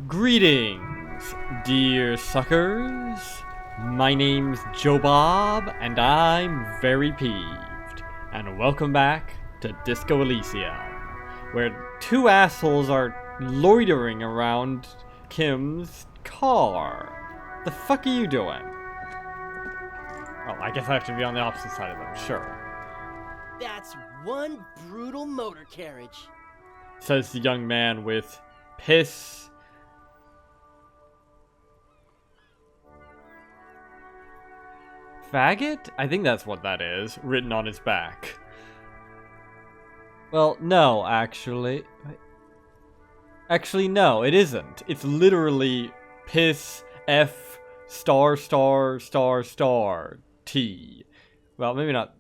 Greetings, dear suckers. My name's Joe Bob, and I'm very peeved. And welcome back to Disco Elysium, where two assholes are loitering around Kim's car. The fuck are you doing? Oh, I guess I have to be on the opposite side of them, sure. That's one brutal motor carriage, Says the young man with piss. Faggot? I think that's what that is, written on his back. Well, no, actually. Actually, no, it isn't. It's literally piss F star star star star T. Well, maybe not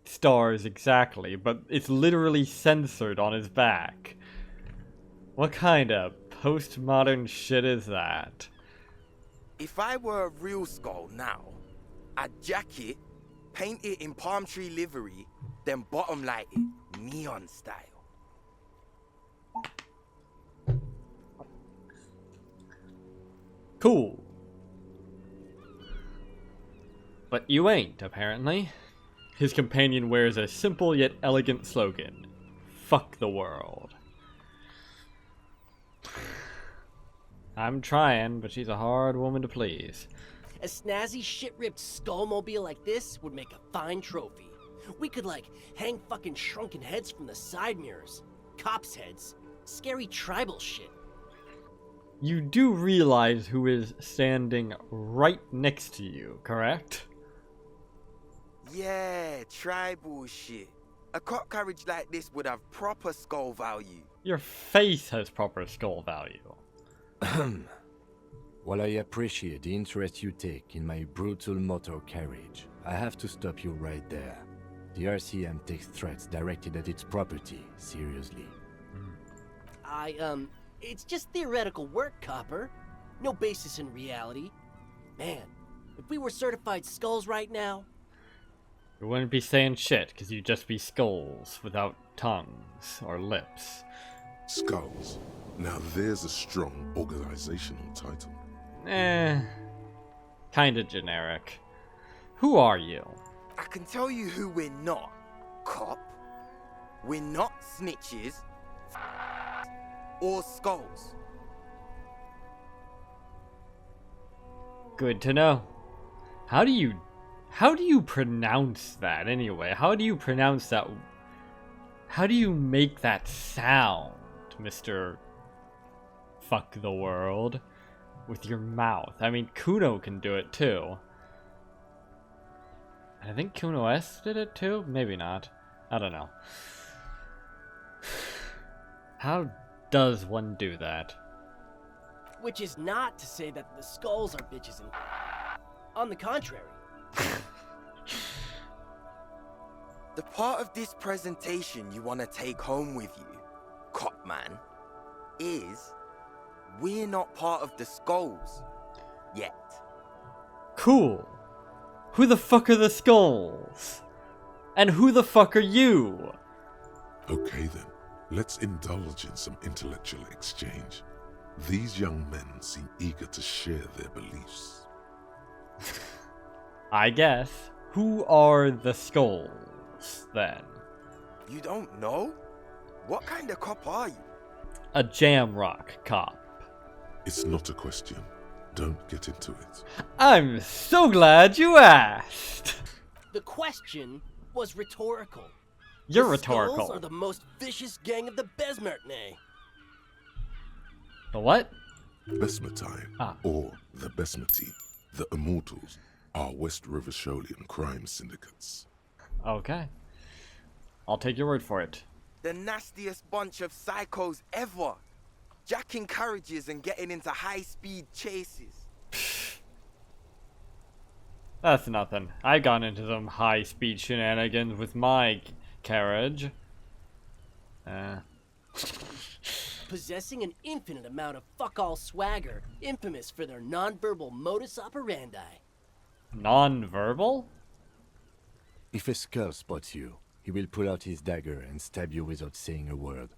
stars exactly, but it's literally censored on his back. What kind of postmodern shit is that? If I were a real skull now, I'd jack it, paint it in palm tree livery, then bottom light it, neon style. Cool. But you ain't, apparently. His companion wears a simple yet elegant slogan. Fuck the world. I'm trying, but she's a hard woman to please. a snazzy shit-ripped skullmobile like this would make a fine trophy. We could, like, hang fucking shrunken heads from the side mirrors. Cops' heads. Scary tribal shit. You do realize who is standing right next to you, correct? Yeah, tribal shit. A cop carriage like this would have proper skull value. Your face has proper skull value. While I appreciate the interest you take in my brutal motor carriage, I have to stop you right there. The RCM takes threats directed at its property seriously. It's just theoretical work, Copper. No basis in reality. Man, if we were certified skulls right now... You wouldn't be saying shit, because you'd just be skulls without tongues or lips. Skulls. Now there's a strong organizational title. Kinda generic. Who are you? I can tell you who we're not, cop. We're not snitches or skulls. Good to know. How do you pronounce that anyway? How do you pronounce that? How do you make that sound, Mr. Fuck the World? With your mouth. I mean, Kuno can do it too. I think Kuno S did it too? Maybe not. I don't know. How does one do that? Which is not to say that the skulls are bitches and... On the contrary. The part of this presentation you want to take home with you, cop man, is we're not part of the skulls yet. Cool. Who the fuck are the skulls? And who the fuck are you? Okay then, let's indulge in some intellectual exchange. These young men seem eager to share their beliefs. I guess. Who are the skulls, then? You don't know? What kind of cop are you? A Jamrock cop. It's not a question. Don't get into it. I'm so glad you asked! The question was rhetorical. You're the rhetorical. Skulls are the most vicious gang of the Besmertney. The what? Besmatine, or the Besmati, the Immortals, are West River Sholian crime syndicates. Okay. I'll take your word for it. The nastiest bunch of psychos ever. Jacking carriages and getting into high-speed chases. That's nothing. I've gone into some high-speed shenanigans with my carriage. Possessing an infinite amount of fuck-all swagger, infamous for their non-verbal modus operandi. Non-verbal? If a skull spots you, he will pull out his dagger and stab you without saying a word.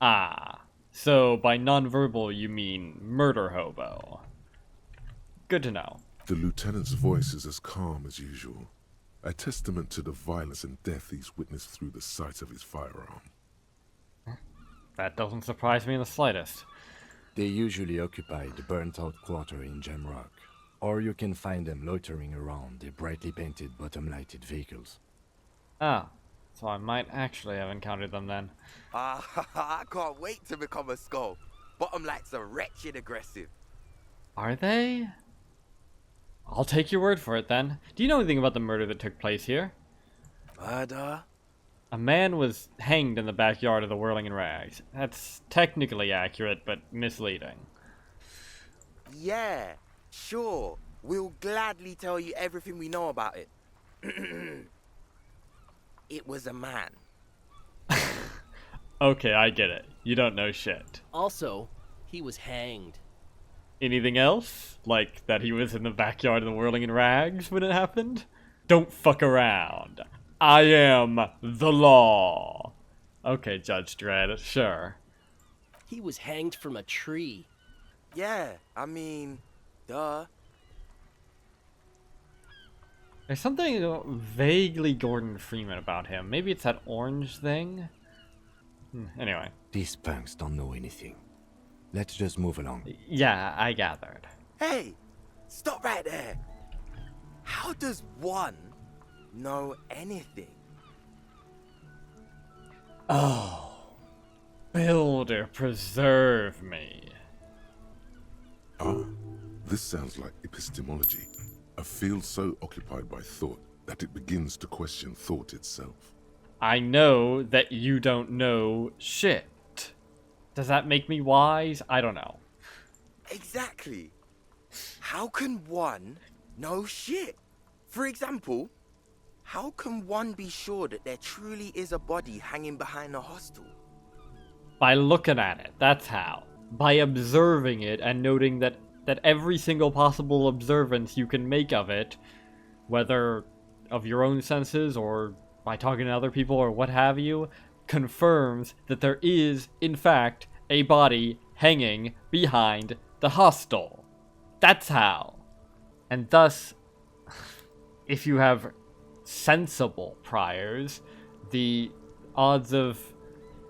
Ah. So, by nonverbal, you mean murder hobo. Good to know. The lieutenant's voice is as calm as usual, a testament to the violence and death he's witnessed through the sight of his firearm. That doesn't surprise me in the slightest. They usually occupy the burnt-out quarter in Jamrock, or you can find them loitering around their brightly painted bottom-lighted vehicles. Ah, so I might actually have encountered them then. I can't wait to become a skull. Bottom lights are wretched aggressive. Are they? I'll take your word for it then. Do you know anything about the murder that took place here? Murder? A man was hanged in the backyard of the Whirling in Rags. That's technically accurate, but misleading. Yeah, sure. We'll gladly tell you everything we know about it. It was a man. Okay, I get it. You don't know shit. Also, he was hanged. Anything else? Like that he was in the backyard of the Whirling in Rags when it happened? Don't fuck around. I am the law. Okay, Judge Dredd, sure. He was hanged from a tree. Yeah, I mean, duh. There's something vaguely Gordon Freeman about him. Maybe it's that orange thing? Anyway. These punks don't know anything. Let's just move along. Yeah, I gathered. Hey, stop right there. How does one know anything? Oh. Builder, preserve me. Ah, this sounds like epistemology, a field so occupied by thought that it begins to question thought itself. I know that you don't know shit. Does that make me wise? I don't know. Exactly. How can one know shit? For example, how can one be sure that there truly is a body hanging behind a hostel? By looking at it, that's how. By observing it and noting that every single possible observance you can make of it, whether of your own senses or by talking to other people or what have you, confirms that there is, in fact, a body hanging behind the hostel. That's how. And thus, if you have sensible priors, the odds of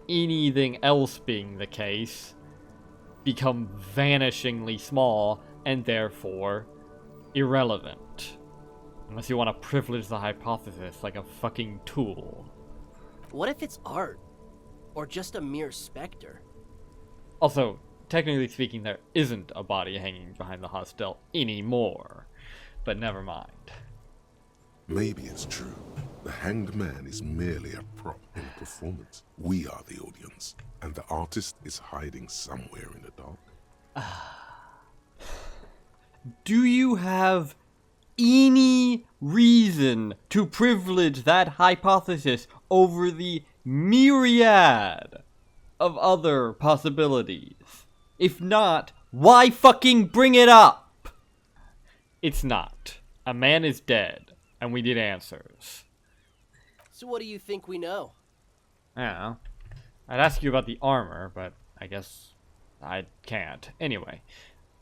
anything else being the case become vanishingly small and therefore irrelevant. Unless you want to privilege the hypothesis like a fucking tool. What if it's art? Or just a mere specter? Also, technically speaking, there isn't a body hanging behind the hostel anymore. But never mind. Maybe it's true. The hanged man is merely a prop in a performance. We are the audience, and the artist is hiding somewhere in the dark. Do you have any reason to privilege that hypothesis over the myriad of other possibilities? If not, why fucking bring it up? It's not. A man is dead, and we need answers. So what do you think we know? I don't know. I'd ask you about the armor, but I guess I can't. Anyway,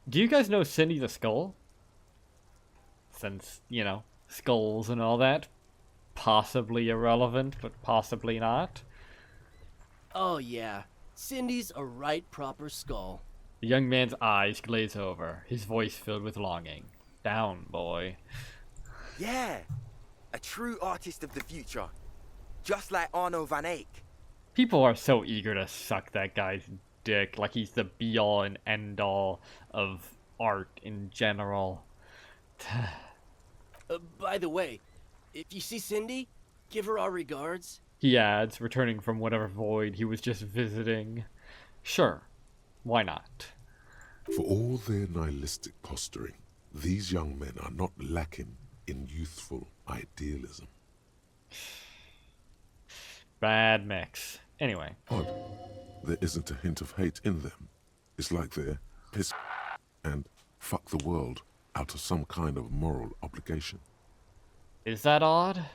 do you guys know Cindy the Skull? Since, you know, skulls and all that. Possibly irrelevant, but possibly not. Oh yeah, Cindy's a right proper skull. The young man's eyes glaze over, his voice filled with longing. Down, boy. Yeah, a true artist of the future. Just like Arno van Eyck. People are so eager to suck that guy's dick, like he's the be-all and end-all of art in general. By the way, if you see Cindy, give her our regards. He adds, returning from whatever void he was just visiting. Sure, why not? For all their nihilistic posturing, these young men are not lacking in youthful idealism. Bad mix. Anyway. Odd. There isn't a hint of hate in them. It's like they're piss and fuck the world out of some kind of moral obligation. Is that odd?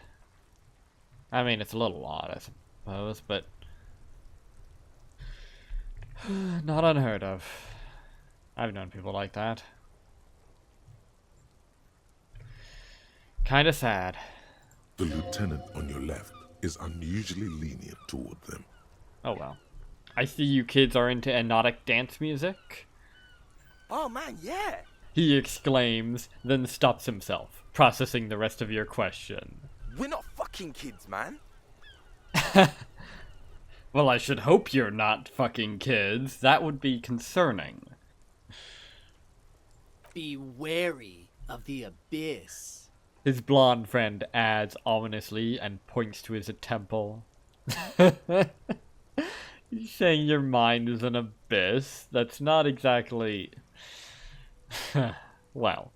I mean, it's a little odd, I suppose, but... Not unheard of. I've known people like that. Kinda sad. The lieutenant on your left is unusually lenient toward them. Oh well. I see you kids are into hypnotic dance music. Oh man, yeah. He exclaims, then stops himself, processing the rest of your question. We're not fucking kids, man. Well, I should hope you're not fucking kids. That would be concerning. Be wary of the abyss. His blonde friend adds ominously and points to his temple. You're saying your mind is an abyss? That's not exactly... Well,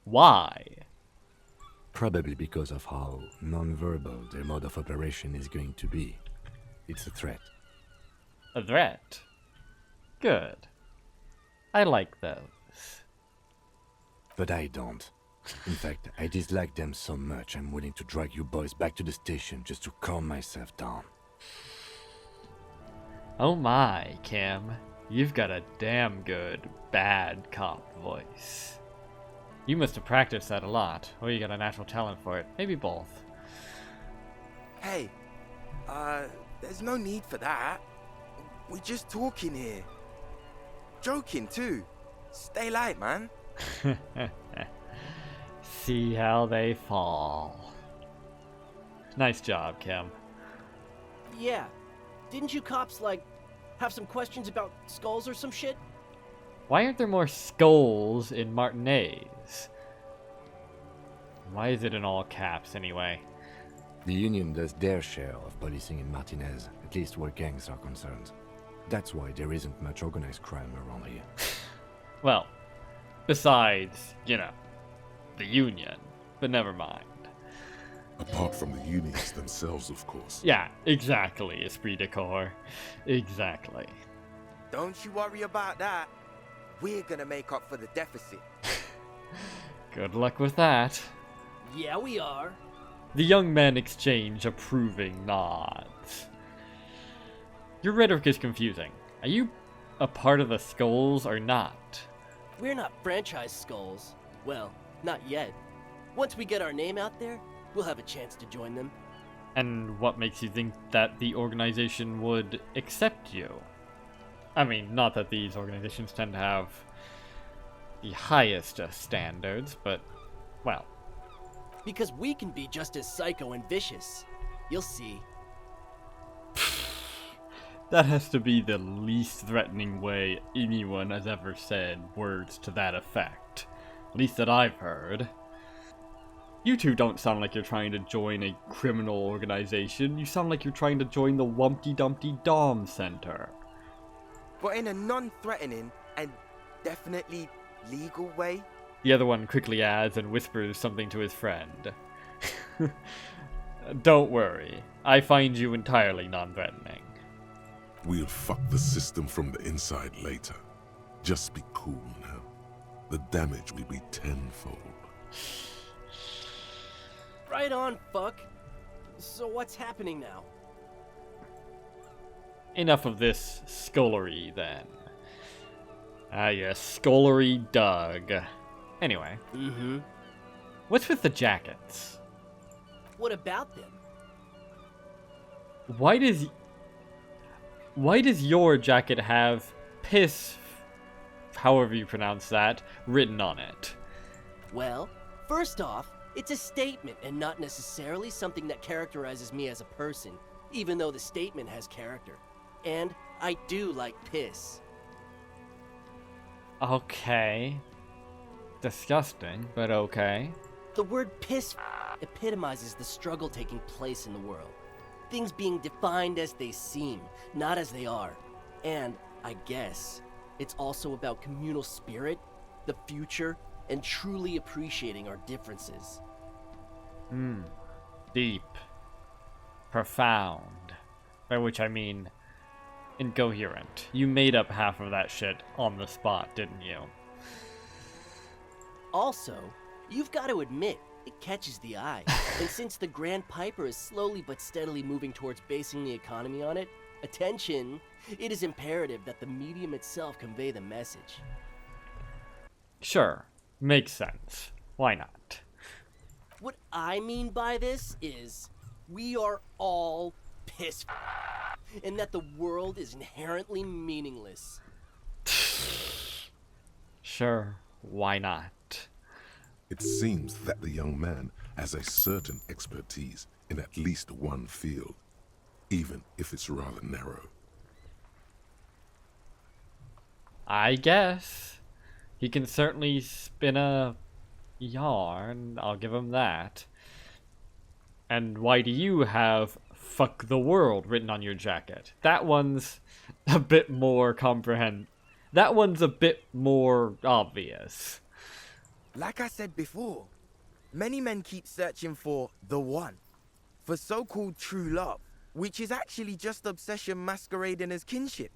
why? Probably because of how non-verbal their mode of operation is going to be. It's a threat. A threat? Good. I like those. But I don't. In fact, I dislike them so much I'm willing to drag you boys back to the station just to calm myself down. Oh my, Kim. You've got a damn good bad cop voice. You must have practiced that a lot, or you got a natural talent for it. Maybe both. Hey, there's no need for that. We're just talking here. Joking too. Stay light, man. See how they fall. Nice job, Kim. Yeah. Didn't you cops, like, have some questions about skulls or some shit? Why aren't there more skulls in Martinez? Why is it in all caps, anyway? The Union does their share of policing in Martinez, at least where gangs are concerned. That's why there isn't much organized crime around here. Well, besides, you know, the Union. But never mind. Apart from the unions themselves, of course. Yeah, exactly, Esprit de Corps. Exactly. Don't you worry about that. We're gonna make up for the deficit. Good luck with that. Yeah, we are. The young men exchange approving nods. Your rhetoric is confusing. Are you a part of the Skulls or not? We're not franchise skulls. Well, not yet. Once we get our name out there, we'll have a chance to join them. And what makes you think that the organization would accept you? I mean, not that these organizations tend to have the highest standards, but, well. Because we can be just as psycho and vicious. You'll see. That has to be the least threatening way anyone has ever said words to that effect. At least that I've heard. You two don't sound like you're trying to join a criminal organization. You sound like you're trying to join the Wumpty Dumpty Dom Center. But in a non-threatening and definitely legal way. The other one quickly adds and whispers something to his friend. Don't worry. I find you entirely non-threatening. We'll fuck the system from the inside later. Just be cool now. The damage will be tenfold. Right on, fuck. So what's happening now? Enough of this scullery, then. Ah, yes, scullery Doug. Anyway. Mm-hmm. What's with the jackets? What about them? Why does your jacket have piss, however you pronounce that, written on it? Well, first off, it's a statement and not necessarily something that characterizes me as a person, even though the statement has character. And I do like piss. Okay. Disgusting, but okay. The word piss epitomizes the struggle taking place in the world. Things being defined as they seem, not as they are. And, I guess, it's also about communal spirit, the future, and truly appreciating our differences. Deep. Profound. By which I mean incoherent. You made up half of that shit on the spot, didn't you? Also, you've got to admit, it catches the eye. And since the Grand Piper is slowly but steadily moving towards basing the economy on it, attention It is imperative that the medium itself convey the message. Sure, makes sense. Why not? What I mean by this is, we are all and that the world is inherently meaningless. Sure, why not? It seems that the young man has a certain expertise in at least one field, even if it's rather narrow. I guess. He can certainly spin a yarn, I'll give him that. And why do you have "fuck the world" written on your jacket? That one's a bit more that one's a bit more obvious. Like I said before, many men keep searching for the one, for so-called true love, which is actually just obsession masquerading as kinship.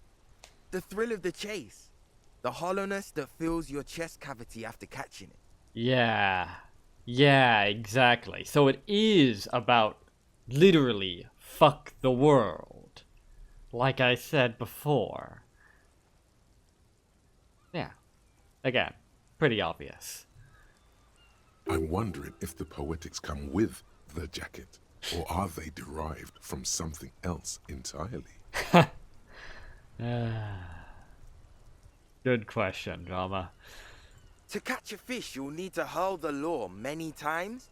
The thrill of the chase, the hollowness that fills your chest cavity after catching it. Yeah, exactly. So it is about literally fuck the world. Like I said before. Yeah. Again, pretty obvious. I'm wondering if the poetics come with the jacket, or are they derived from something else entirely? Good question, Drama. To catch a fish, you'll need to hurl the lure many times,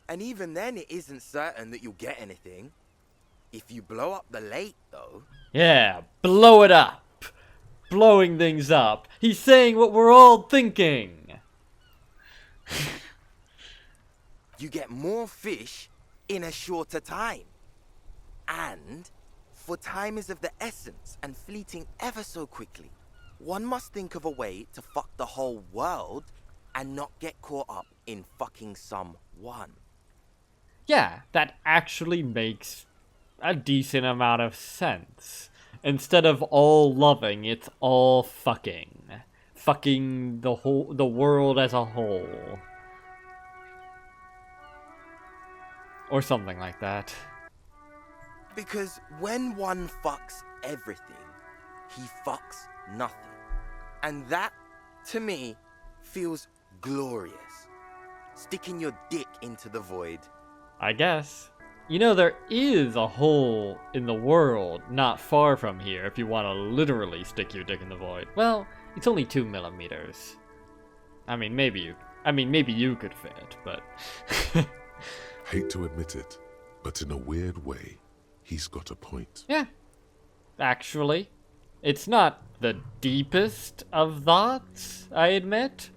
and even then it isn't certain that you'll get anything. If you blow up the lake, though... Yeah, blow it up! Blowing things up. He's saying what we're all thinking! you get more fish in a shorter time. And, for time is of the essence and fleeting ever so quickly, one must think of a way to fuck the whole world and not get caught up in fucking someone. Yeah, that actually makes a decent amount of sense. Instead of all loving, it's all fucking. Fucking the world as a whole. Or something like that. Because when one fucks everything, he fucks nothing. And that, to me, feels glorious. Sticking your dick into the void. I guess. You know, there is a hole in the world not far from here if you want to literally stick your dick in the void. Well, it's only 2 millimeters. I mean, maybe you could fit, but... Hate to admit it, but in a weird way, he's got a point. Yeah. Actually. It's not the deepest of thoughts, I admit.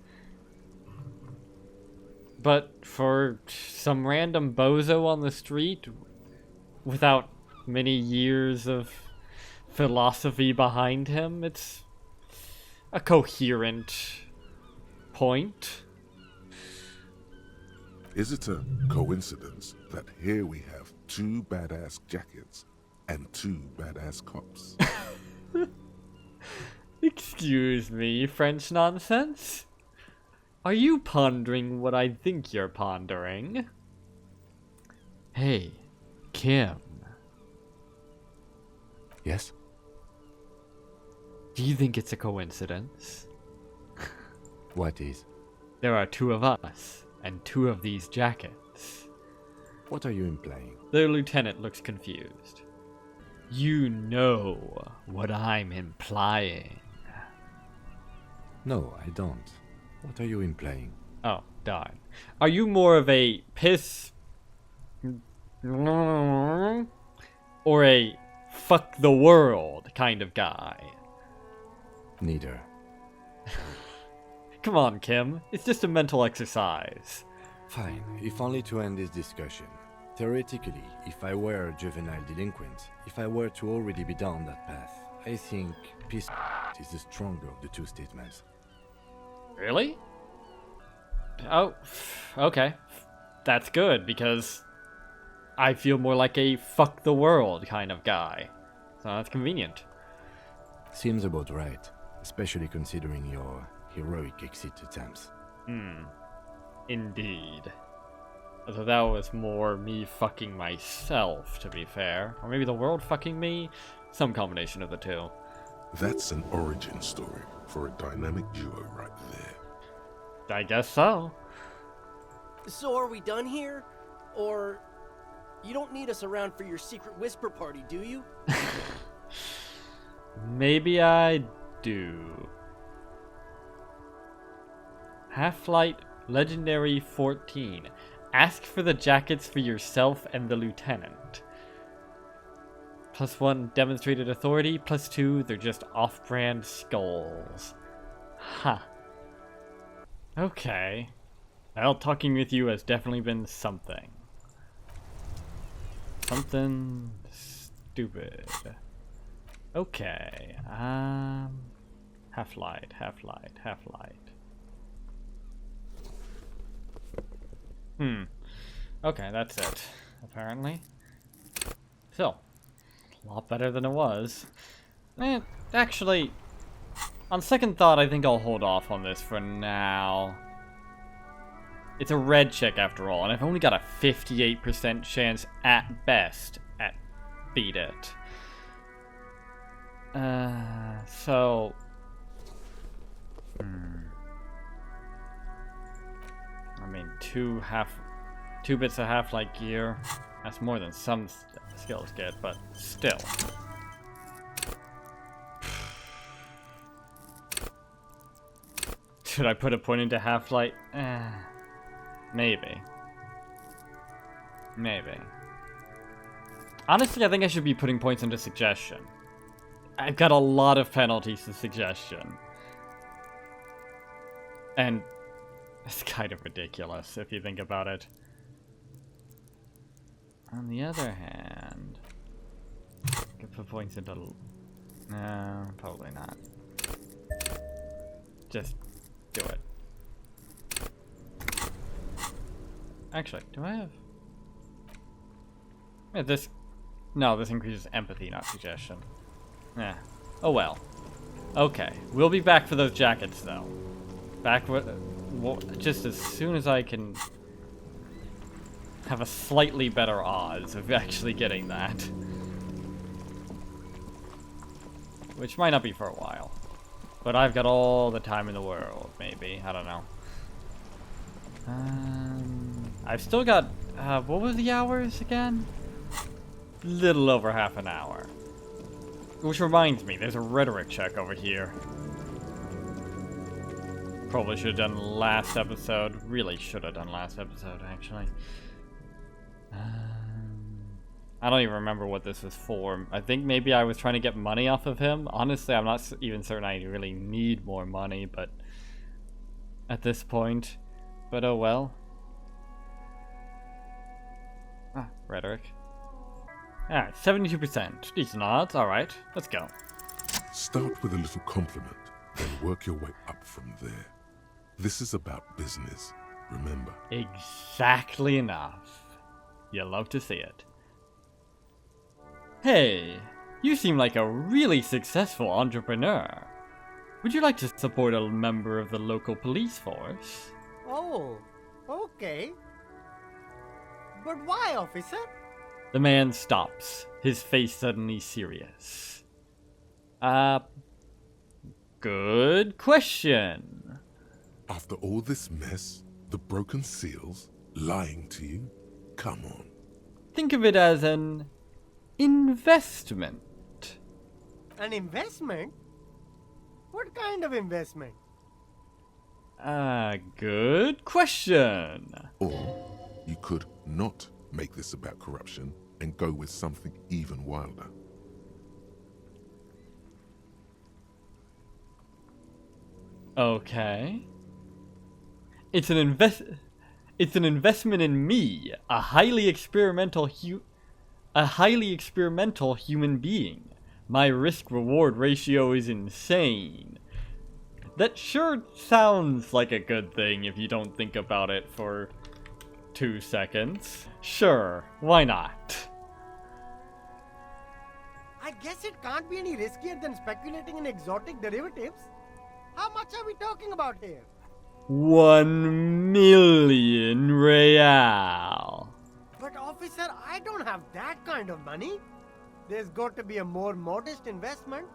But for some random bozo on the street, without many years of philosophy behind him, it's a coherent point. Is it a coincidence that here we have 2 badass jackets and 2 badass cops? Excuse me, French nonsense? Are you pondering what I think you're pondering? Hey, Kim. Yes? Do you think it's a coincidence? What is? There are 2 of us, and 2 of these jackets. What are you implying? The lieutenant looks confused. You know what I'm implying. No, I don't. What are you implying? Oh, darn. Are you more of a piss... or a fuck the world kind of guy? Neither. Come on, Kim. It's just a mental exercise. Fine, if only to end this discussion. Theoretically, if I were a juvenile delinquent, if I were to already be down that path, I think piss is the stronger of the 2 statements. Really? Oh, okay. That's good, because I feel more like a fuck the world kind of guy. So that's convenient. Seems about right, especially considering your heroic exit attempts. Indeed. Although that was more me fucking myself, to be fair. Or maybe the world fucking me? Some combination of the 2. That's an origin story for a dynamic duo right there. I guess so. So are we done here? Or you don't need us around for your secret whisper party, do you? Maybe I do. Half-Light Legendary 14. Ask for the jackets for yourself and the lieutenant. +1 demonstrated authority, +2 they're just off-brand skulls. Huh. Okay. Well, talking with you has definitely been something. Something stupid. Okay. Half-Light. Okay, that's it, apparently. So, a lot better than it was. Actually, on second thought, I think I'll hold off on this for now. It's a red check after all, and I've only got a 58% chance at best at beat it. So... I mean, two bits of Half-Light gear. That's more than some skills get, but still. Should I put a point into Half-Light? Maybe. Honestly, I think I should be putting points into Suggestion. I've got a lot of penalties to Suggestion. And it's kind of ridiculous if you think about it. On the other hand, I could put points into... No, probably not. Just do it. Actually, do I have... Yeah, this... No, this increases empathy, not suggestion. Yeah. Oh well. Okay, we'll be back for those jackets, though. Back with... just as soon as I can... have a slightly better odds of actually getting that. Which might not be for a while. But I've got all the time in the world, maybe. I don't know. I've still got... what were the hours again? Little over half an hour. Which reminds me, there's a rhetoric check over here. Probably should have done last episode. Really should have done last episode, actually. I don't even remember what this was for. I think maybe I was trying to get money off of him. Honestly, I'm not even certain I really need more money, but at this point. But oh well. Rhetoric. Alright, 72%. Decent odds. Alright, let's go. Start with a little compliment, then work your way up from there. This is about business, remember. Exactly enough. You love to see it. Hey, you seem like a really successful entrepreneur. Would you like to support a member of the local police force? Oh, okay. But why, officer? The man stops, his face suddenly serious. Good question. After all this mess, the broken seals, lying to you, come on. Think of it as an investment. An investment? What kind of investment? Good question. Or you could not make this about corruption and go with something even wilder. Okay. It's an investment in me, a highly experimental human being. My risk-reward ratio is insane. That sure sounds like a good thing if you don't think about it for 2 seconds. Sure, why not? I guess it can't be any riskier than speculating in exotic derivatives. How much are we talking about here? 1 million real. But officer, I don't have that kind of money. There's got to be a more modest investment.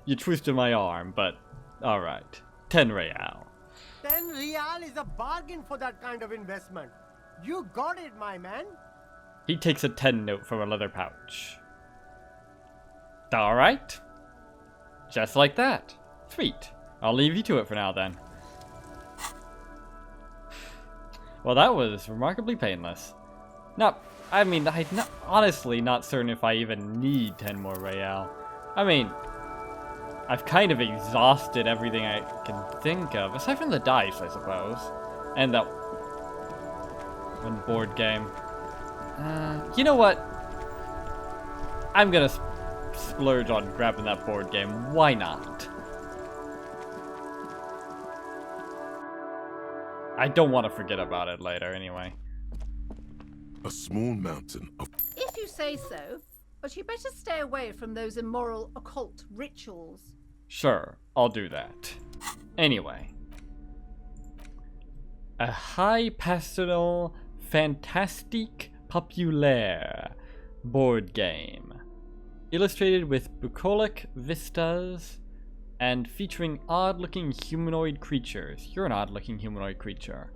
You twisted my arm, but alright. 10 real. 10 real is a bargain for that kind of investment. You got it, my man. He takes a 10 note from a leather pouch. Alright. Just like that. Sweet. I'll leave you to it for now then. Well, that was remarkably painless. Honestly not certain if I even need 10 more real. I mean, I've kind of exhausted everything I can think of, aside from the dice, I suppose. And that one board game. You know what? I'm gonna splurge on grabbing that board game. Why not? I don't want to forget about it later, anyway. A small mountain of If you say so, but you better stay away from those immoral occult rituals. Sure, I'll do that. Anyway. A high pastel fantastique populaire board game. Illustrated with bucolic vistas and featuring odd-looking humanoid creatures. You're an odd-looking humanoid creature.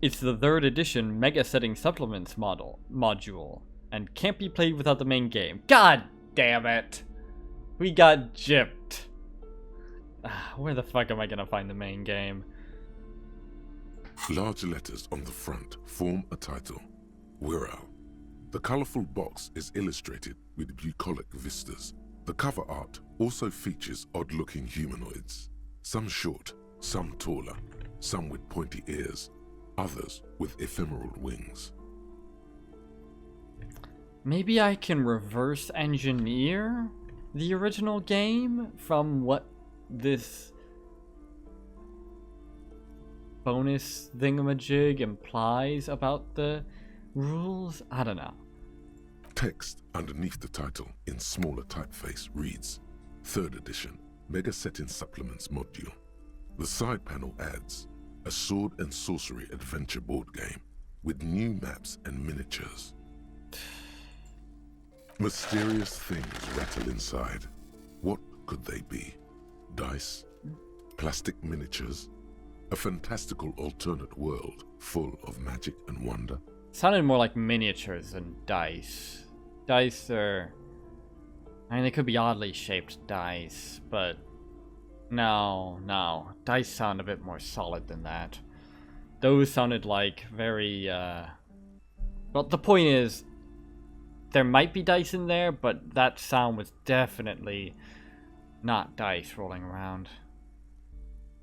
It's the 3rd edition Mega Setting Supplements module, and can't be played without the main game. God damn it! We got gypped. Where the fuck am I gonna find the main game? large letters on the front form a title. Wirral. The colorful box is illustrated with bucolic vistas. The cover art also features odd-looking humanoids. Some short, some taller, some with pointy ears, others with ephemeral wings. Maybe I can reverse engineer the original game from what this bonus thingamajig implies about the rules? I don't know. Text underneath the title in smaller typeface reads, 3rd edition, Mega Setting Supplements module. The side panel adds, a sword and sorcery adventure board game with new maps and miniatures. Mysterious things rattle inside. What could they be? Dice? Plastic miniatures? A fantastical alternate world full of magic and wonder? Sounded more like miniatures than dice. Dice are... I mean, they could be oddly shaped dice, but... No. Dice sound a bit more solid than that. Those sounded like very, Well, the point is, there might be dice in there, but that sound was definitely not dice rolling around.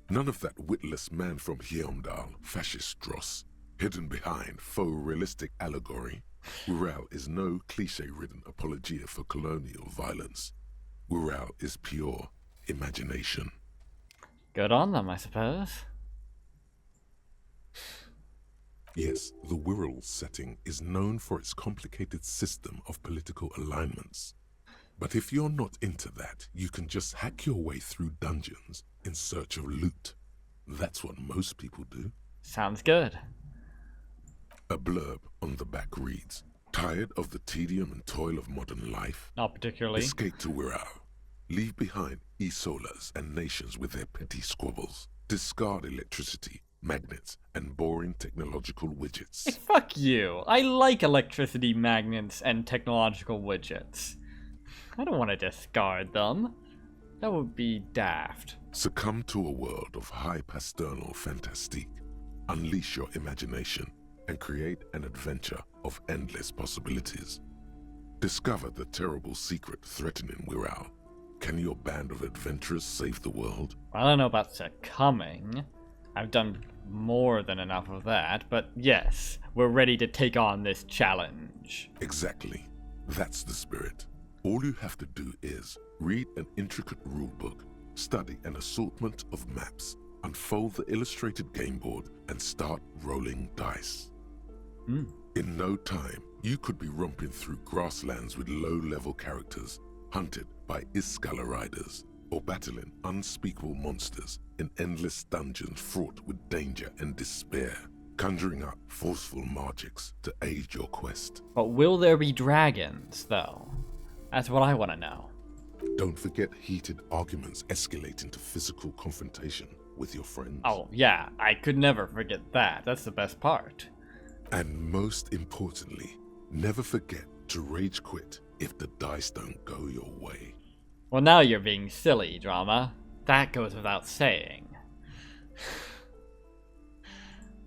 None of that witless man from Heimdall, fascist dross, hidden behind faux realistic allegory. Wirral is no cliche-ridden apologia for colonial violence. Wirral is pure imagination. Good on them, I suppose. Yes, the Wirral setting is known for its complicated system of political alignments. But if you're not into that, you can just hack your way through dungeons in search of loot. That's what most people do. Sounds good. A blurb on the back reads, tired of the tedium and toil of modern life? Not particularly. Escape to Wirral. Leave behind Isolas and nations with their petty squabbles. Discard electricity, magnets, and boring technological widgets. Fuck you. I like electricity, magnets, and technological widgets. I don't want to discard them. That would be daft. Succumb to a world of high pasternal fantastique. Unleash your imagination and create an adventure of endless possibilities. Discover the terrible secret threatening Wirral. Can your band of adventurers save the world? I don't know about succumbing. I've done more than enough of that, but yes, we're ready to take on this challenge. Exactly. That's the spirit. All you have to do is read an intricate rulebook, study an assortment of maps, unfold the illustrated game board, and start rolling dice. In no time, you could be romping through grasslands with low-level characters, hunted by Iskala riders, or battling unspeakable monsters in endless dungeons fraught with danger and despair, conjuring up forceful magics to aid your quest. But will there be dragons, though? That's what I want to know. Don't forget heated arguments escalate into physical confrontation with your friends. Oh, yeah, I could never forget that. That's the best part. And most importantly, never forget to rage quit if the dice don't go your way. Well, now you're being silly, Drama. That goes without saying.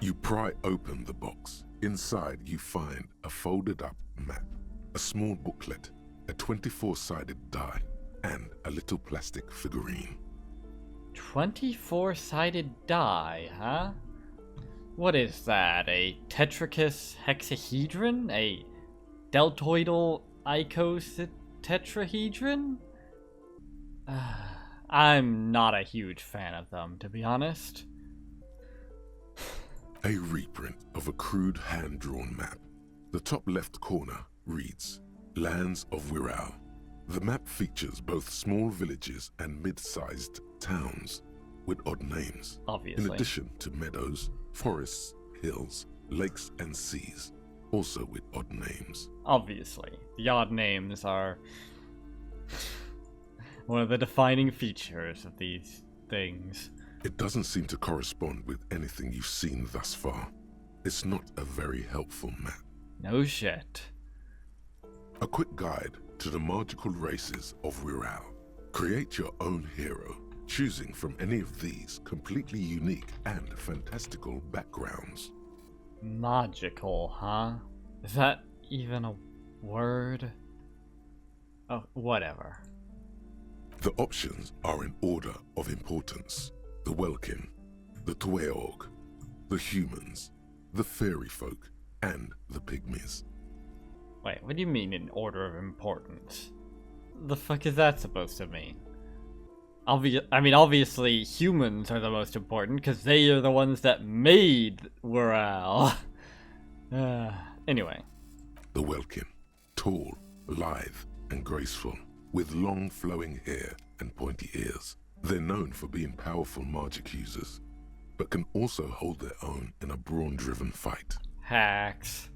You pry open the box. Inside you find a folded up map, a small booklet, a 24-sided die, and a little plastic figurine. 24-sided die, huh? What is that? A tetrachus hexahedron? A deltoidal icosatetrahedron? I'm not a huge fan of them, to be honest. A reprint of a crude hand-drawn map. The top left corner reads, Lands of Wirral. The map features both small villages and mid-sized towns with odd names. Obviously. In addition to meadows, forests, hills, lakes, and seas, also with odd names. Obviously. The odd names are one of the defining features of these things. It doesn't seem to correspond with anything you've seen thus far. It's not a very helpful map. No shit. A quick guide to the magical races of Wirral. Create your own hero, choosing from any of these completely unique and fantastical backgrounds. Magical, huh? Is that even a word? Oh, whatever. The options are in order of importance. The Welkin, the Tweog, the humans, the fairy folk, and the pygmies. Wait, what do you mean in order of importance? The fuck is that supposed to mean? Obviously humans are the most important because they are the ones that made Wirral. Anyway. The Welkin, tall, lithe, and graceful, with long flowing hair and pointy ears. They're known for being powerful magic users, but can also hold their own in a brawn-driven fight. Hacks.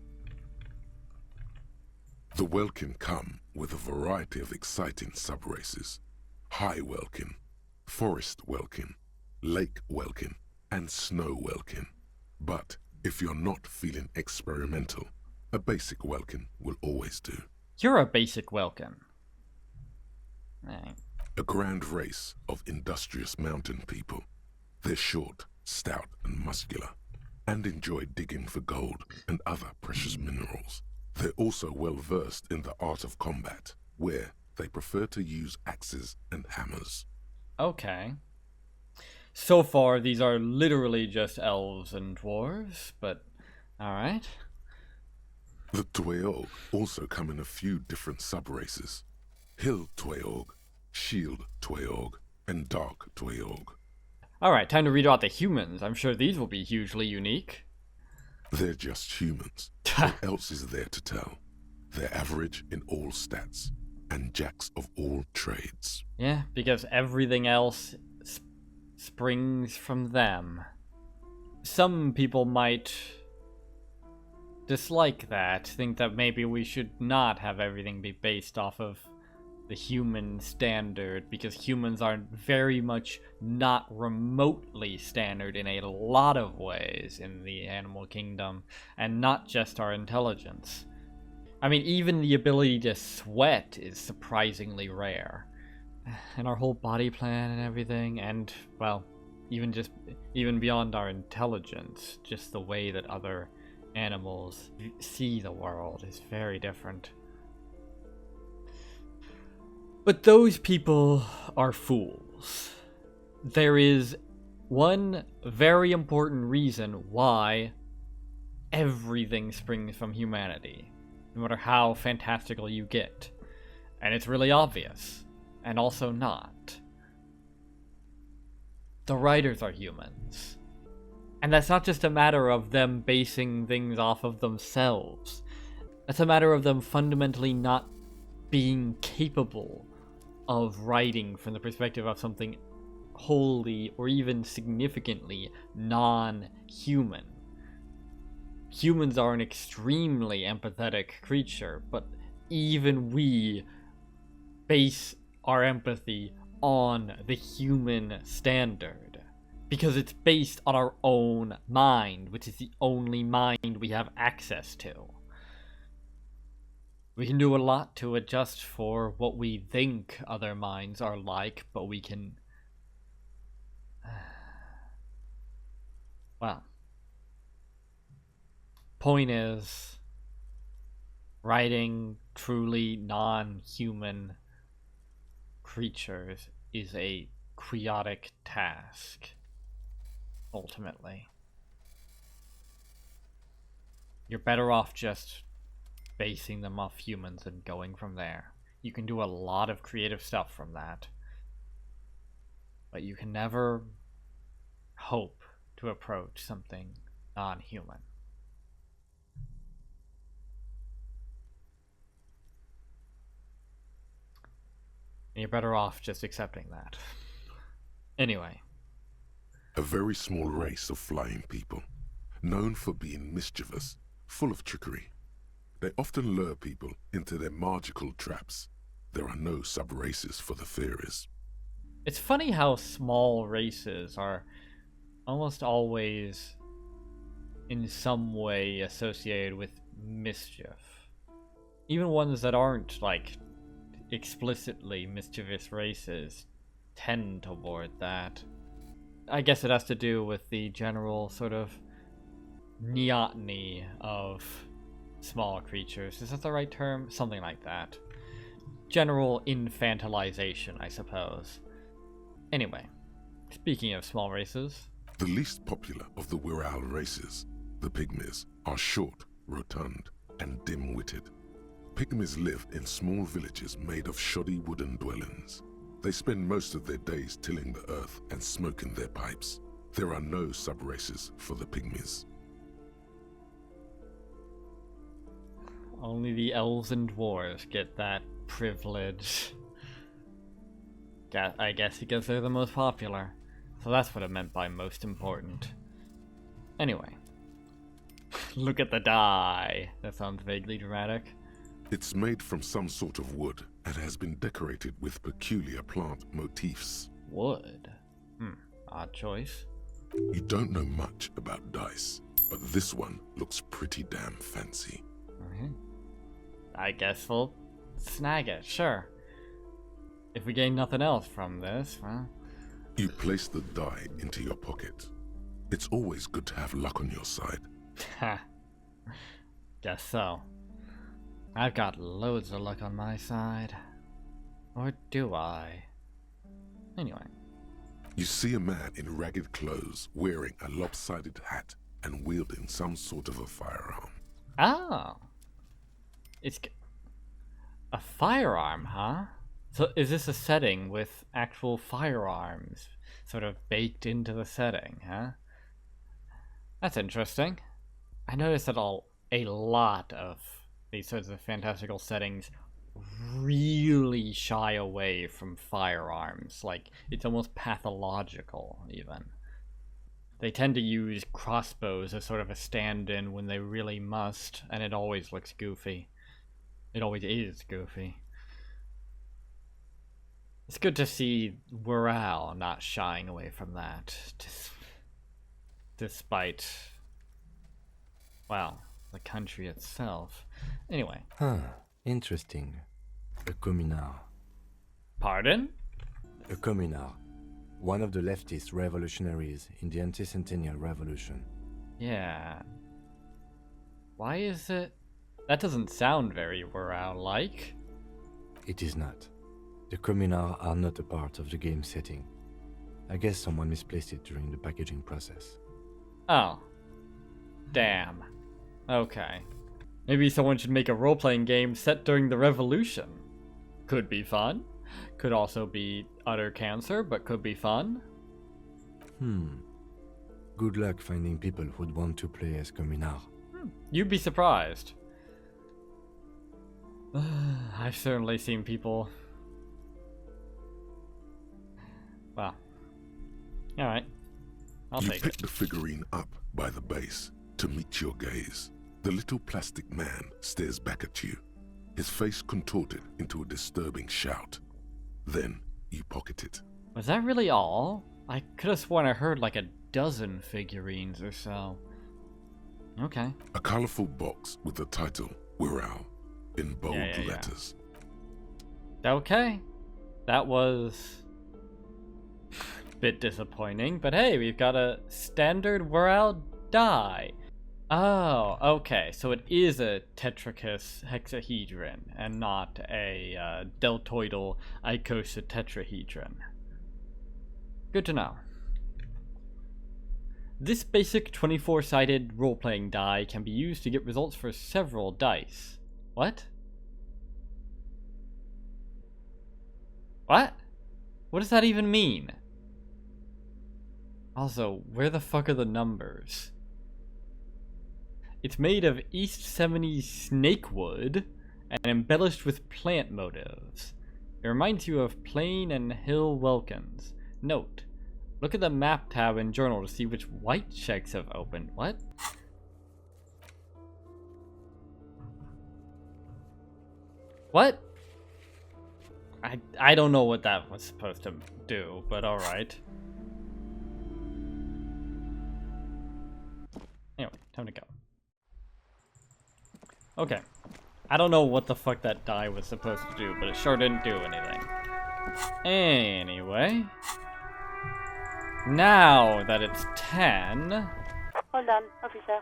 The Welkin come with a variety of exciting sub-races. High Welkin, Forest Welkin, Lake Welkin, and Snow Welkin. But if you're not feeling experimental, a basic Welkin will always do. You're a basic Welkin. A grand race of industrious mountain people. They're short, stout, and muscular, and enjoy digging for gold and other precious minerals. They're also well versed in the art of combat, where they prefer to use axes and hammers. Okay. So far, these are literally just elves and dwarves, but alright. The Tweog also come in a few different sub-races. Hill Tweog, Shield Tweog, and Dark Tweog. Alright, time to read out the humans. I'm sure these will be hugely unique. They're just humans. What else is there to tell? They're average in all stats, and jacks of all trades. Yeah, because everything else springs from them. Some people might dislike that, think that maybe we should not have everything be based off of the human standard, because humans are very much not remotely standard in a lot of ways in the animal kingdom, and not just our intelligence. I mean, even the ability to sweat is surprisingly rare. And our whole body plan and everything, and, well, even beyond our intelligence, just the way that other animals see the world is very different. But those people are fools. There is one very important reason why everything springs from humanity, no matter how fantastical you get. And it's really obvious, and also not. The writers are humans. And that's not just a matter of them basing things off of themselves. That's a matter of them fundamentally not being capable of writing from the perspective of something wholly or even significantly non-human. Humans are an extremely empathetic creature, but even we base our empathy on the human standard. Because it's based on our own mind, which is the only mind we have access to. We can do a lot to adjust for what we think other minds are like, but we can... Well. Point is, writing truly non-human creatures is a chaotic task, ultimately. You're better off just basing them off humans and going from there. You can do a lot of creative stuff from that, but you can never hope to approach something non-human. And you're better off just accepting that. Anyway. A very small race of flying people, known for being mischievous, full of trickery. They often lure people into their magical traps. There are no sub-races for the fairies. It's funny how small races are almost always in some way associated with mischief. Even ones that aren't, like, explicitly mischievous races tend toward that. I guess it has to do with the general sort of neoteny of small creatures. Is that the right term? Something like that. General infantilization, I suppose. Anyway, speaking of small races... The least popular of the Wirral races, the Pygmies, are short, rotund, and dim-witted. Pygmies live in small villages made of shoddy wooden dwellings. They spend most of their days tilling the earth and smoking their pipes. There are no sub-races for the Pygmies. Only the elves and dwarves get that privilege. I guess because they're the most popular. So that's what it meant by most important. Anyway. Look at the die. That sounds vaguely dramatic. It's made from some sort of wood and has been decorated with peculiar plant motifs. Wood? Odd choice. You don't know much about dice, but this one looks pretty damn fancy. I guess we'll snag it, sure. If we gain nothing else from this, well... You place the die into your pocket. It's always good to have luck on your side. Ha. Guess so. I've got loads of luck on my side. Or do I? Anyway. You see a man in ragged clothes wearing a lopsided hat and wielding some sort of a firearm. Oh. It's a firearm, huh? So is this a setting with actual firearms sort of baked into the setting, huh? That's interesting. I noticed that a lot of these sorts of fantastical settings really shy away from firearms. Like, it's almost pathological, even. They tend to use crossbows as sort of a stand-in when they really must, and it always looks goofy. It always is goofy. It's good to see Wirral not shying away from that, despite, well, the country itself. Anyway. Interesting. A communard. Pardon? A communard. One of the leftist revolutionaries in the anti-centennial revolution. Yeah. Why is it? That doesn't sound very Wirral-like. It is not. The communards are not a part of the game setting. I guess someone misplaced it during the packaging process. Oh. Damn. Okay. Maybe someone should make a role-playing game set during the revolution. Could be fun. Could also be utter cancer, but could be fun. Good luck finding people who'd want to play as communard. You'd be surprised. I've certainly seen people... Well. Alright. I'll You take pick it. the figurine up by the base to meet your gaze. The little plastic man stares back at you, his face contorted into a disturbing shout. Then you pocket it. Was that really all? I could have sworn I heard like a dozen figurines or so. Okay. A colorful box with the title Wirral in bold Yeah. letters. Okay. That was a bit disappointing, but hey, we've got a standard Wirral die. Oh, okay. So it is a Tetrachus hexahedron and not a deltoidal icosahedron. Good to know. This basic 24-sided role-playing die can be used to get results for several dice. What? What? What does that even mean? Also, where the fuck are the numbers? It's made of East 70 snakewood and embellished with plant motifs. It reminds you of Plain and Hill Welkins. Note: look at the map tab in Journal to see which white checks have opened. What? What? I don't know what that was supposed to do, but alright. Anyway, time to go. Okay. I don't know what the fuck that die was supposed to do, but it sure didn't do anything. Anyway. Now that it's 10... Hold on, officer.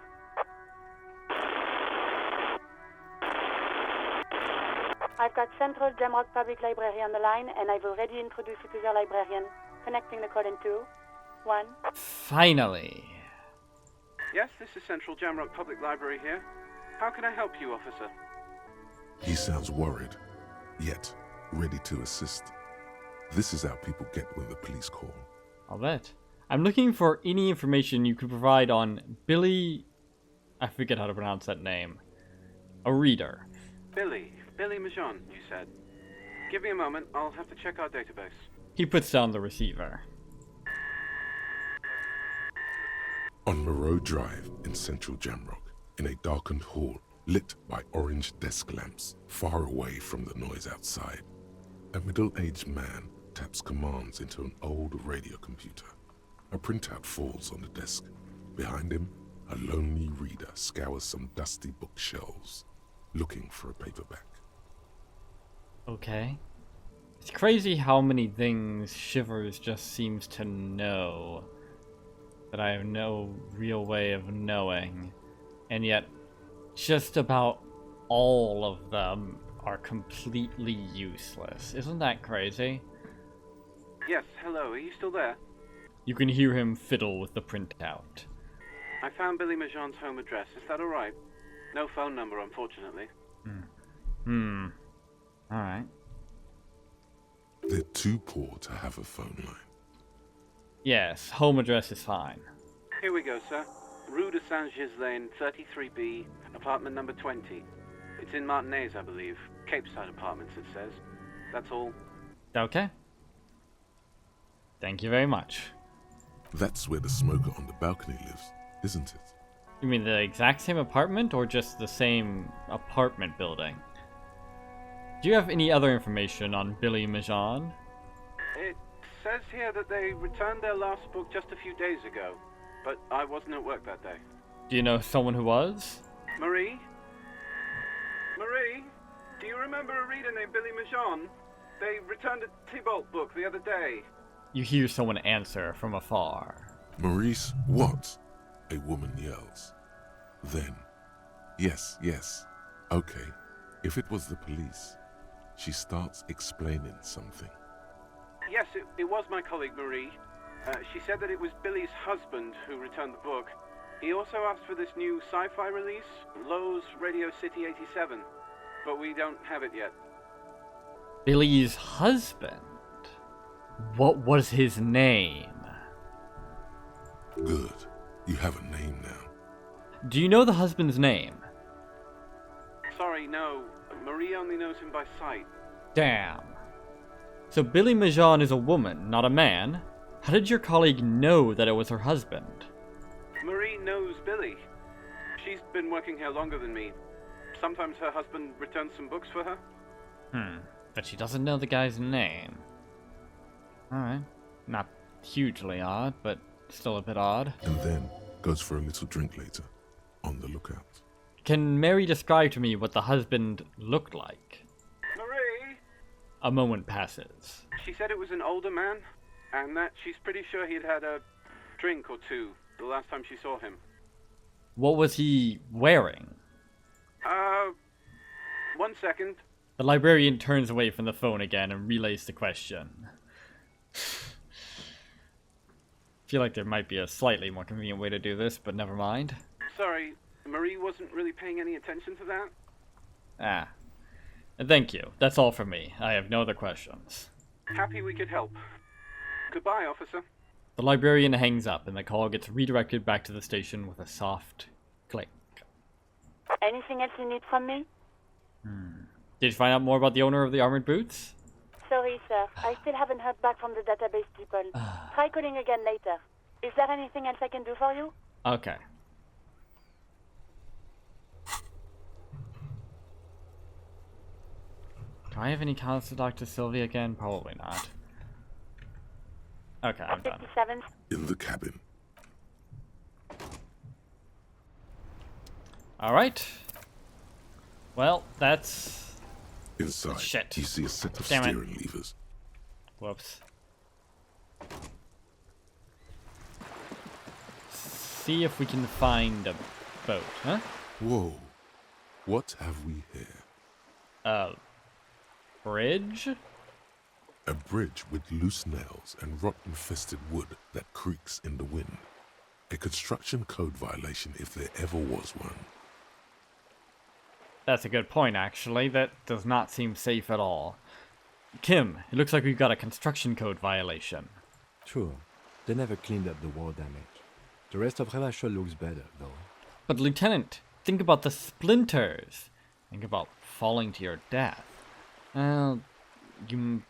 I've got Central Jamrock Public Library on the line, and I've already introduced you to their librarian. Connecting the call in 2, 1. Finally. Yes, this is Central Jamrock Public Library here. How can I help you, officer? He sounds worried, yet ready to assist. This is how people get when the police call. I'll bet. I'm looking for any information you could provide on Billy... I forget how to pronounce that name. A reader. Billy Majon, you said. Give me a moment, I'll have to check our database. He puts down the receiver. On Moreau Drive in central Jamrock, in a darkened hall lit by orange desk lamps far away from the noise outside, a middle-aged man taps commands into an old radio computer. A printout falls on the desk. Behind him, a lonely reader scours some dusty bookshelves, looking for a paperback. Okay. It's crazy how many things Shivers just seems to know that I have no real way of knowing, and yet just about all of them are completely useless. Isn't that crazy? Yes, hello, are you still there? You can hear him fiddle with the printout. I found Billy Majon's home address, is that alright? No phone number, unfortunately. Alright. They're too poor to have a phone line. Yes, home address is fine. Here we go, sir. Rue de Saint-Ghislain, 33B, apartment number 20. It's in Martinez, I believe. Capeside Apartments, it says. That's all. Okay. Thank you very much. That's where the smoker on the balcony lives, isn't it? You mean the exact same apartment, or just the same apartment building? Do you have any other information on Billy Majon? It says here that they returned their last book just a few days ago, but I wasn't at work that day. Do you know someone who was? Marie? Marie? Do you remember a reader named Billy Majon? They returned a Tybalt book the other day. You hear someone answer from afar. Maurice, what? A woman yells. Then, yes, okay, if it was the police, she starts explaining something. Yes, it was my colleague Marie. She said that it was Billy's husband who returned the book. He also asked for this new sci-fi release, Lowe's Radio City 87, but we don't have it yet. Billy's husband? What was his name? Good. You have a name now. Do you know the husband's name? Sorry, no. Marie only knows him by sight. Damn. So Billy Majon is a woman, not a man? How did your colleague know that it was her husband? Marie knows Billy. She's been working here longer than me. Sometimes her husband returns some books for her. But she doesn't know the guy's name. Alright. Not hugely odd, but still a bit odd. And then goes for a little drink later. On the lookout. Can Mary describe to me what the husband looked like? Marie! A moment passes. She said it was an older man, and that she's pretty sure he'd had a drink or two the last time she saw him. What was he wearing? 1 second. The librarian turns away from the phone again and relays the question. Feel like there might be a slightly more convenient way to do this, but never mind. Sorry, Marie wasn't really paying any attention to that. Ah. Thank you. That's all from me. I have no other questions. Happy we could help. Goodbye, officer. The librarian hangs up and the call gets redirected back to the station with a soft click. Anything else you need from me? Did you find out more about the owner of the armored boots? Sorry, sir. I still haven't heard back from the database people. Try calling again later. Is there anything else I can do for you? Okay. Do I have any calls to Dr. Sylvia again? Probably not. Okay, I'm done. 57. In the cabin. Alright. Well, that's... Inside, Shit. you see a set of Damn it. steering levers. Whoops. See if we can find a boat, huh? Whoa. What have we here? Bridge? A bridge with loose nails and rot-infested wood that creaks in the wind. A construction code violation if there ever was one. That's a good point, actually. That does not seem safe at all. Kim, it looks like we've got a construction code violation. True. They never cleaned up the war damage. The rest of Revachol looks better, though. But Lieutenant, think about the splinters. Think about falling to your death. Well, you...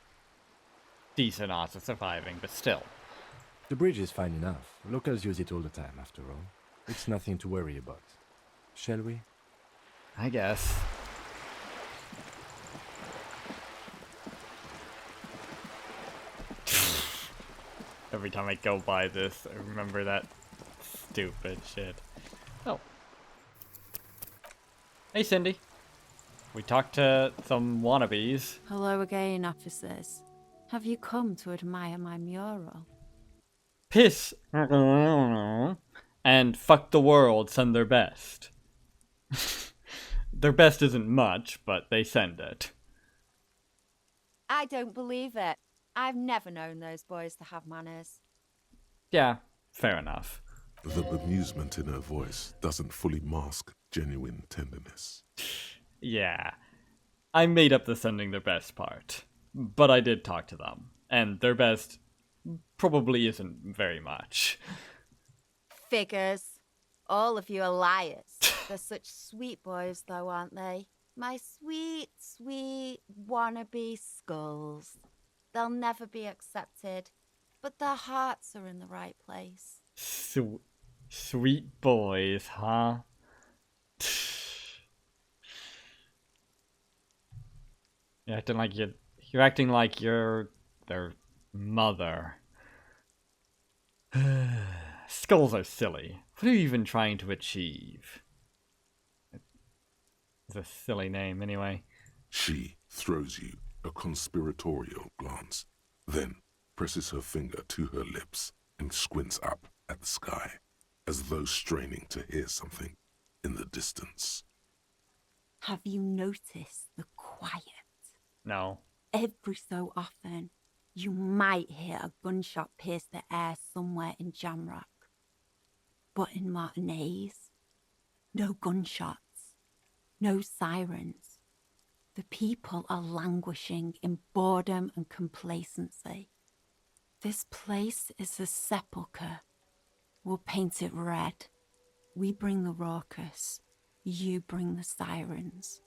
decent odds of surviving, but still. The bridge is fine enough. Locals use it all the time, after all. It's nothing to worry about. Shall we? I guess. Every time I go by this, I remember that stupid shit. Oh. Hey, Cindy. We talked to some wannabes. Hello again, officers. Have you come to admire my mural? Piss and fuck the world send their best. Their best isn't much, but they send it. I don't believe it. I've never known those boys to have manners. Yeah, fair enough. The bemusement in her voice doesn't fully mask genuine tenderness. Yeah, I made up the sending their best part, but I did talk to them, and their best probably isn't very much. Figures. All of you are liars. They're such sweet boys, though, aren't they? My sweet, sweet wannabe skulls. They'll never be accepted, but their hearts are in the right place. Sweet boys, huh? You're acting like you're their mother. Skulls are silly. What are you even trying to achieve? It's a silly name, anyway. She throws you a conspiratorial glance, then presses her finger to her lips and squints up at the sky, as though straining to hear something in the distance. Have you noticed the quiet? No. Every so often, you might hear a gunshot pierce the air somewhere in Jamrock. But in Martinez, no gunshots, no sirens. The people are languishing in boredom and complacency. This place is a sepulchre. We'll paint it red. We bring the raucous. You bring the sirens.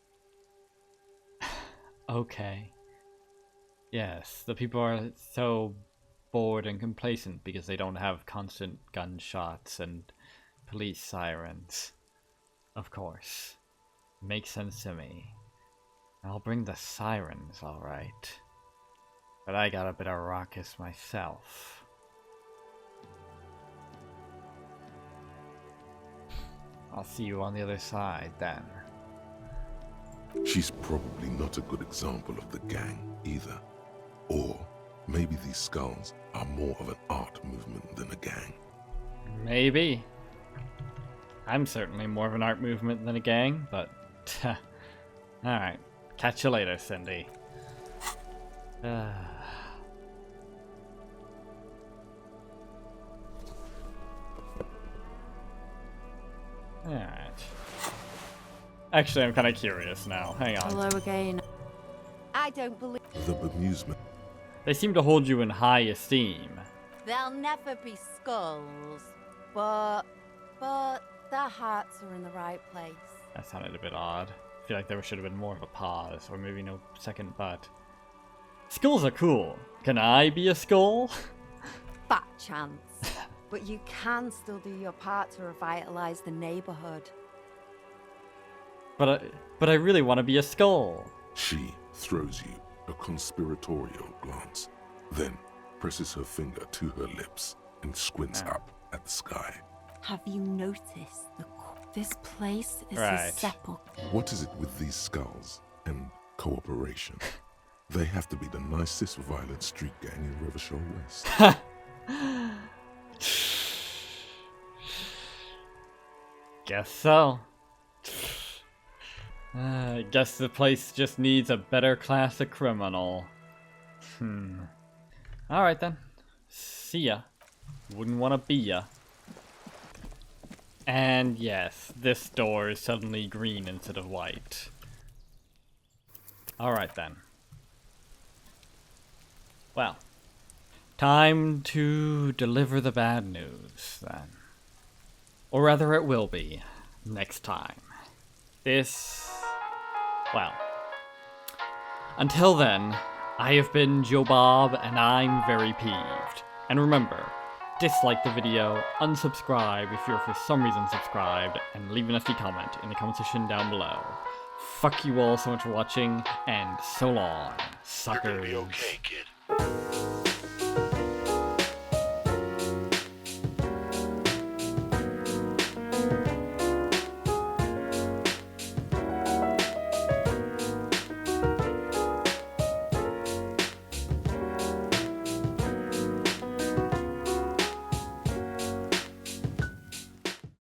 Okay. Yes, the people are so bored and complacent because they don't have constant gunshots and police sirens. Of course. Makes sense to me. I'll bring the sirens, alright. But I got a bit of raucous myself. I'll see you on the other side then. She's probably not a good example of the gang either. Or maybe these skulls are more of an art movement than a gang. Maybe. I'm certainly more of an art movement than a gang, but... Alright. Catch you later, Cindy. Alright. Actually, I'm kind of curious now. Hang on. Hello again. I don't believe... The bemusement. They seem to hold you in high esteem. There'll never be skulls, but their hearts are in the right place. That sounded a bit odd. I feel like there should have been more of a pause, or maybe no second but. Skulls are cool. Can I be a skull? Fat chance. But you can still do your part to revitalize the neighborhood. But I really want to be a skull. She throws you a conspiratorial glance, then presses her finger to her lips and squints up at the sky. Have you noticed this place is Right. a sepulchre? What is it with these skulls and cooperation? They have to be the nicest violent street gang in Rivershore West. Guess so. I guess the place just needs a better class of criminal. Alright then. See ya. Wouldn't want to be ya. And yes, this door is suddenly green instead of white. Alright then. Well, time to deliver the bad news then. Or rather it will be, next time. Well, until then, I have been Joe Bob and I'm very peeved. And remember, dislike the video, unsubscribe if you're for some reason subscribed, and leave a nasty comment in the comment section down below. Fuck you all so much for watching, and so long, suckers. You're gonna be okay, kid.